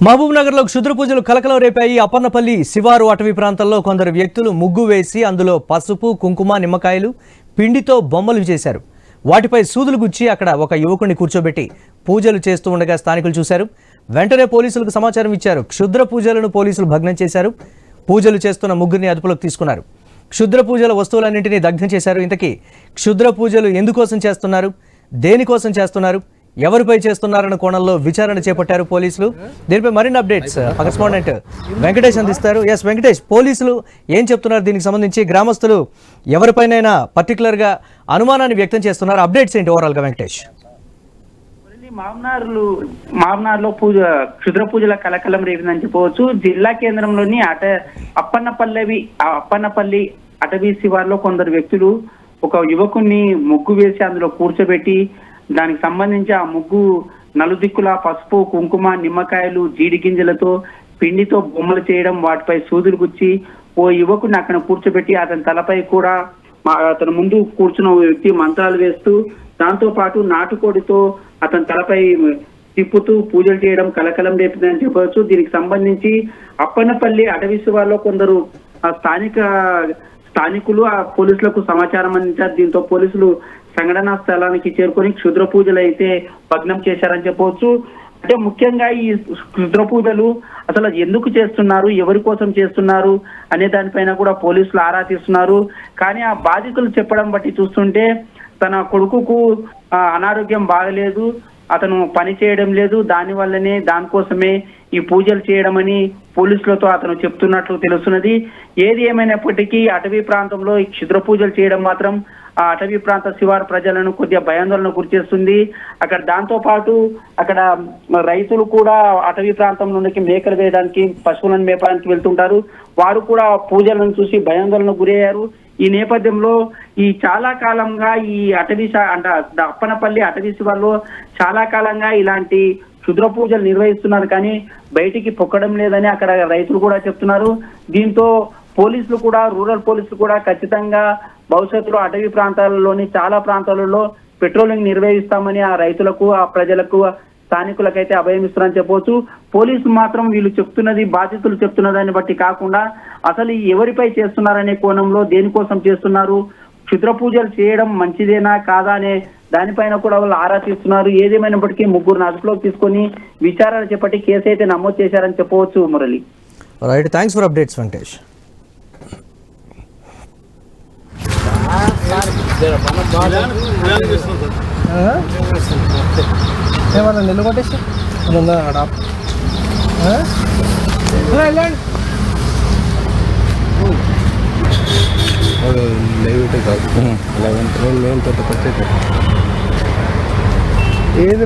మహబూబ్నగర్లో క్షుద్ర పూజలు కలకలం రేపాయి. అప్పన్నపల్లి శివారు అటవీ ప్రాంతంలో కొందరు వ్యక్తులు ముగ్గు వేసి అందులో పసుపు, కుంకుమ, నిమ్మకాయలు, పిండితో బొమ్మలు చేశారు. వాటిపై సూదులు గుచ్చి అక్కడ ఒక యువకుడిని కూర్చోబెట్టి పూజలు చేస్తూ ఉండగా స్థానికులు చూశారు. వెంటనే పోలీసులకు సమాచారం ఇచ్చారు. క్షుద్ర పూజలను పోలీసులు భగ్నం చేశారు. పూజలు చేస్తున్న ముగ్గురిని అదుపులోకి తీసుకున్నారు. క్షుద్ర పూజల వస్తువులన్నింటినీ దగ్ధం చేశారు. ఇంతకీ క్షుద్ర పూజలు ఎందుకోసం చేస్తున్నారు, దేనికోసం చేస్తున్నారు, ఎవరిపై చేస్తున్నారన్న కోణంలో విచారణ చేపట్టారు పోలీసులు. దీనిపై మరిన్ని అప్డేట్స్ కరెస్పాండెంట్ వెంకటేష్ అందిస్తారు. ఎస్ వెంకటేష్, పోలీసులు ఏం చెప్తున్నారు దీనికి సంబంధించి? గ్రామస్తులు ఎవరిపైనైనా పర్టికులర్గా అనుమానాన్ని వ్యక్తం చేస్తున్నారు. అప్డేట్స్ ఏంటి ఓవరాల్గా వెంకటేష్? మామనార్లో క్షుద్ర పూజల కలకలం రేపిందని చెప్పవచ్చు. జిల్లా కేంద్రంలోని అప్పన్నపల్లి అటవీ శివార్లో కొందరు వ్యక్తులు ఒక యువకుణ్ణి ముగ్గు వేసి అందులో కూర్చోబెట్టి దానికి సంబంధించి ఆ ముగ్గు నలుదిక్కుల పసుపు, కుంకుమ, నిమ్మకాయలు, జీడి గింజలతో పిండితో బొమ్మలు చేయడం, వాటిపై సూదులు గుచ్చి ఓ యువకుని అక్కడ కూర్చోబెట్టి అతని తలపై కూడా అతని ముందు కూర్చున్న వ్యక్తి మంత్రాలు వేస్తూ దాంతో పాటు నాటుకోడితో అతని తలపై తిప్పుతూ పూజలు చేయడం కలకలం రేపిందని చెప్పవచ్చు. దీనికి సంబంధించి అప్పన్నపల్లి అటవీ శివార్లో కొందరు స్థానికులు ఆ పోలీసులకు సమాచారం అందించారు. దీంతో పోలీసులు సంఘటనా స్థలానికి చేరుకొని క్షుద్ర పూజలు అయితే భగ్నం చేశారని చెప్పవచ్చు. అంటే ముఖ్యంగా ఈ క్షుద్ర పూజలు అసలు ఎందుకు చేస్తున్నారు, ఎవరి కోసం చేస్తున్నారు అనే దానిపైన కూడా పోలీసులు ఆరా తీస్తున్నారు. కానీ ఆ బాధితులు చెప్పడం బట్టి చూస్తుంటే తన కొడుకుకు అనారోగ్యం బాగలేదు, అతను పని చేయడం లేదు, దానికోసమే ఈ పూజలు చేయడం అని పోలీసులతో అతను చెప్తున్నట్లు తెలుస్తున్నది. ఏది ఏమైనప్పటికీ అటవీ ప్రాంతంలో ఈ క్షుద్ర పూజలు చేయడం మాత్రం ఆ అటవీ ప్రాంత శివారు ప్రజలను కొద్దిగా భయాందోళన గురిచేస్తుంది. అక్కడ దాంతో పాటు అక్కడ రైతులు కూడా అటవీ ప్రాంతంలోనికి మేకలు వేయడానికి, పశువులను మేపడానికి వెళ్తుంటారు. వారు కూడా పూజలను చూసి భయాందోళన గురయ్యారు. ఈ నేపథ్యంలో ఈ చాలా కాలంగా ఈ అప్పన్నపల్లి అటవీ శివార్లో చాలా కాలంగా ఇలాంటి క్షుద్ర పూజలు నిర్వహిస్తున్నారు, కానీ బయటికి పొక్కడం లేదని అక్కడ రైతులు కూడా చెప్తున్నారు. దీంతో పోలీసులు కూడా, రూరల్ పోలీసులు కూడా ఖచ్చితంగా భవిష్యత్తులో అటవీ ప్రాంతాలలోని చాలా ప్రాంతాలలో పెట్రోలింగ్ నిర్వహిస్తామని ఆ రైతులకు, ఆ ప్రజలకు, స్థానికులకైతే అభయం ఇస్తున్నారని చెప్పవచ్చు. పోలీసులు మాత్రం వీళ్ళు చెప్తున్నది, బాధితులు చెప్తున్న దాన్ని బట్టి కాకుండా అసలు ఎవరిపై చేస్తున్నారనే కోణంలో, దేనికోసం చేస్తున్నారు, క్షుద్ర పూజలు చేయడం మంచిదేనా కాదా అనే దానిపైన కూడా వాళ్ళు ఆరా తీస్తున్నారు. ఏదేమైనప్పటికీ ముగ్గురు అదుపులోకి తీసుకొని విచారణ చేపట్టి కేసు అయితే నమోదు చేశారని చెప్పవచ్చు. Murali, right, thanks for updates Venkatesh. ఏమన్నా నిల్లు కొట్టేసి ఏది